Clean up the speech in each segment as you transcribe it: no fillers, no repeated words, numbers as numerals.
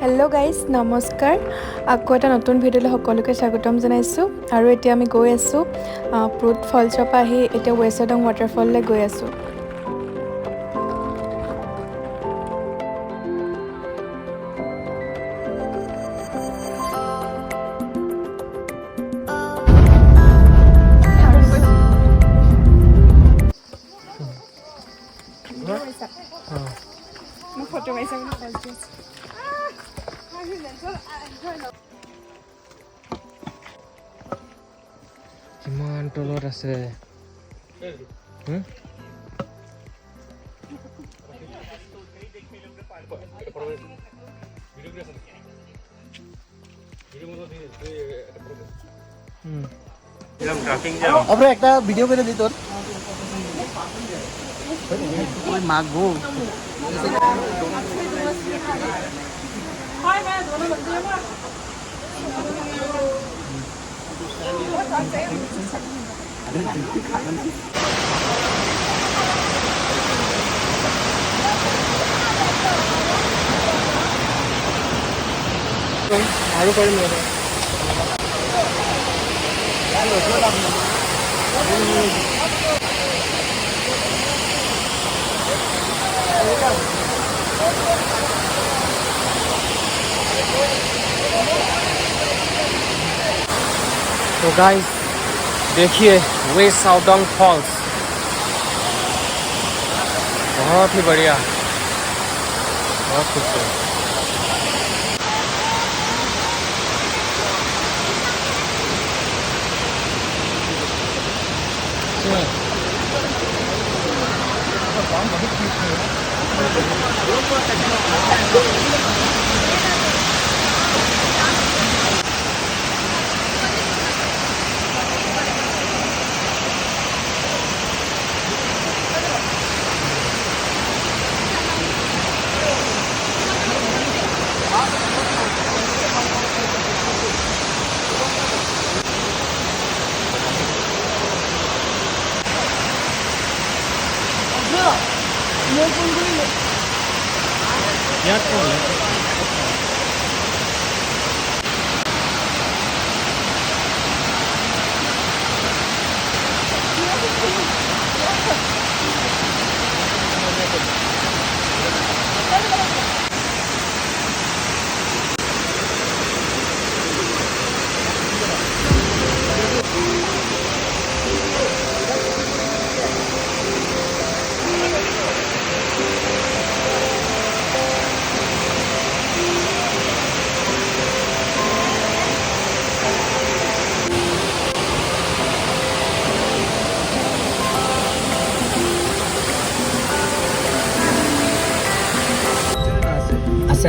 Hello' guys নমস্কাৰ আকৌ এটা নতুন ভিডিঅ'লৈ সকলোকে স্বাগতম জনাইছোঁ আৰু এতিয়া আমি গৈ আছোঁ প্ৰুট ফলছৰ পৰা আহি এতিয়া ৱেইছাউডং ৱাটাৰফললৈ গৈ আছোঁ। কিমান তলত আছে আমরা একটা ভিডিও করে দিই তোর ওই মাগো আৰু পাৰিম ৰ'বা। तो गाइस देखिए वेसाउडोंग फॉल्स बहुत ही बढ़िया, बहुत खूबसूरत।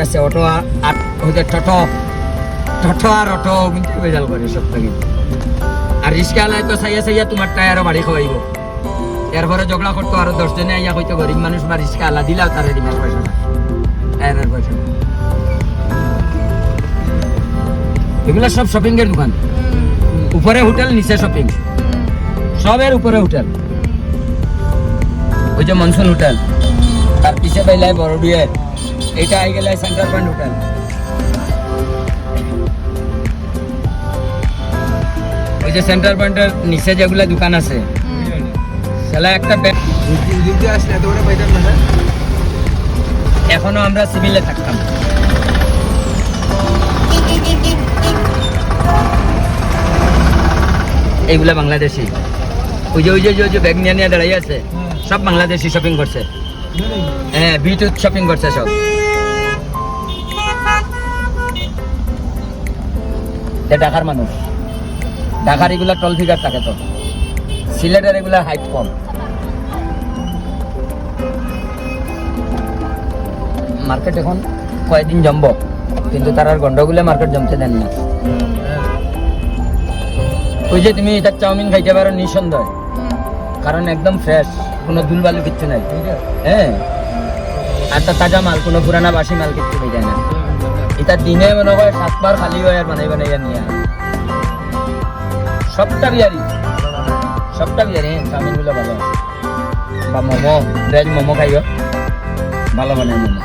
আছে অটো আর হইতে টোটো আর অটো কিন্তু বেজাল করে সব থেকে আর রিস্কালাই তো সাইয়া তোমার টায়ারও বাড়ি খাওয়াইব এরপরে ঝগড়া করতো আরো 10 জনে আইয়া হইতো গরিব মানুষ বা রিস্কা আলা দিলাও তারে দিবার পয়সা না টায়ারের পয়সা। এগুলা সব শপিং এর দোকান, উপরে হোটেল নিচে শপিং, সবের উপরে হোটেল। ওই যে মনসুন হোটেল, তার পিছে বাইলাই বড় দিয়ে এইটা আই গেলে সেন্টার পয়েন্ট হোটেল। ওই যে সেন্টার পয়েন্টের নিচে যেগুলা দোকান আছে সেলা একটা এখনো আমরা সিভিলে থাকতাম। এইগুলা বাংলাদেশি, ওই যে ব্যাগ নিয়ে দাঁড়াই আছে সব বাংলাদেশি শপিং করছে। হ্যাঁ বিটুত শপিং করছে সব। ঢাকার মানুষ, ঢাকার এগুলা টল ফিগার থাকে, তো সিলেটের এগুলা হাইট কম। মার্কেট এখন কয়েকদিন জমব, কিন্তু তার আর গন্ডগুলো মার্কেট জমতে দেন না। ওই যে তুমি এটা চাউমিন খাইতে পারো নিঃসন্দেহ, কারণ একদম ফ্রেশ, কোনো দুলবালু কিচ্ছু নাই। হ্যাঁ আর তাজা মাল, কোনো পুরানা বাসি মাল কিচ্ছু হয়ে যায় না। এটা দিনে মনে হয় 7 বার খালি হয় আর বানাই নিয়ে সবটা বিহারি চাউমিন গুলো ভালো আছে। বা মোমো, ভেজ মোমো খাইও, ভালো বানায় মোমো।